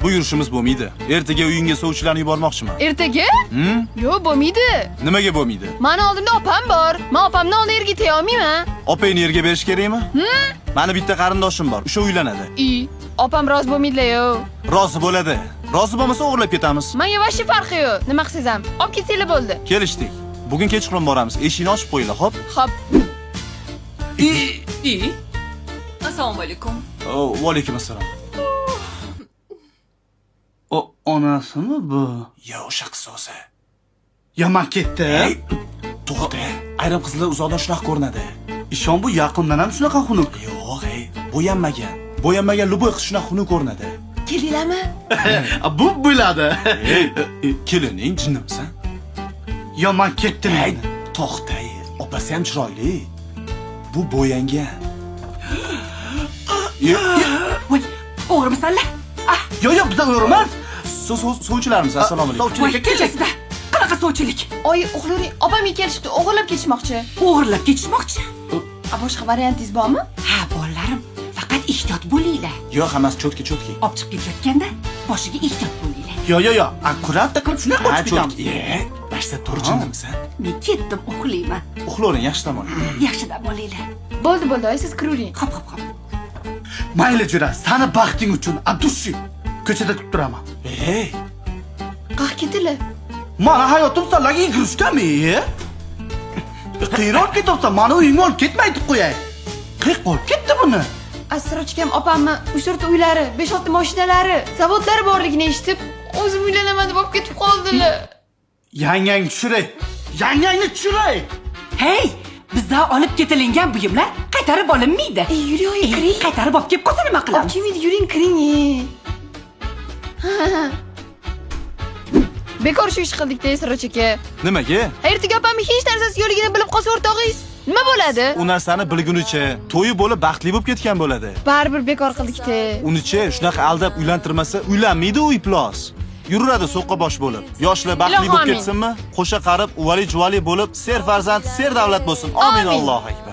Bu yurishimiz bo'lmaydi. Ertaga uyingga sovchilarni yubormoqchiman. Ertaga? Yo'q, bo'lmaydi. Nimaga bo'lmaydi? Mani oldimda opam bor. Men opamni oldida yerga teya olmayman. Opangni yerga berish kerakmi? Mani bitta qarindoshim bor, o'sha uylanadi. Opam rozi bo'lmaydilar-yu. Rozi bo'ladi. Rozi bo'lmasa o'g'irlab ketamiz. Menga voshli farqi yo'q. Nima qilsam, olib ketsanglar bo'ldi. Kelishdik. Bugun kechqurun boramiz. Eshikni ochib qo'yinglar, xo'p? Xo'p. Assalomu alaykum. Va alaykum assalom. O onasimi bu? Yo, o'sha qisosi. Yomon ketdi. To'xta. Ayrim qizlar uzoqdan shunaqa ko'rinadi. Ishon bu yaqindan ham shunaqa xunuk. Yo'q, bo'yanmagan. Bo'yanmagan luboy qiz shunaqa xunuk ko'rinadi. Kelinglarmi? Bu bo'ladi. Kelining jinnimisan? Yomon ketdi. To'xta. Opasi ham chiroyli. Bu bo'yangan. Voy, o'g'rimisanlar? Yo'q, biz o'g'rimas. Sovchilarmiz, assalomu alaykum. Sovchilikka Kechasida. Qanaqa sovchilik? Oy, o'g'laring, opamga kelishibdi, o'g'irlab ketishmoqchi. O'g'irlab ketishmoqchi? Boshqa variantingiz bormi? Ha, bolalarim, faqat ehtiyot bo'linglar. Yo'q, hammasi cho'tki. Olib chiqib ketayotganda boshiga ehtiyot bo'linglar. Yo'q. Akkurat qilib shunday qochib ketamiz. Bashta tur jinnimisan? Men ketdim, uxlayman. Uxlavering, yaxshi tomon. Yaxshi dam olinglar. Bo'ldi, oy, siz kiravering. Qop. Mayli jura, sani baxting uchun abdushi. Ko'chada kutib turaman. Qaq ketilar. Mana hayotim sanlarga yugurishgami? Qiyrab ketibsan, mana uyingga olib ketmay deb qo'yay. Qiq olib ketdi buni. Asrochkam opamni 3-4 uylari, 5-6 mashinalari, zavodlari borligini eshitib, o'zim uylanaman deb olib ketib qoldilar. Yangangni tushiray. Hey, bizdan olib ketilingan buyumlar qaytarib olinmaydi. Yuring, kiring. Qaytarib olib kelib qolsa nima Olib qilamiz? kelmaydi, yuring, kiring. Bekor shu ish qildik-da, Asroch aka. Nimaga? Ertaga opamni hech narsasi yo'qligini bilib qolsa o'rtog'ingiz, nima bo'ladi? U narsani bilgunicha to'yi bo'lib baxtli bo'lib ketgan bo'ladi. Baribir bekor qildik-da. Unichi shunaqa aldab uylantirmasa, uylanmaydi u iplos. Yuradi so'qqa bosh bo'lib. Yoshlar baxtli bo'lib ketsinmi? Qo'sha qarib, uvali juvali bo'lib, ser farzand, ser davlat bo'lsin. Amin, Allohu akbar.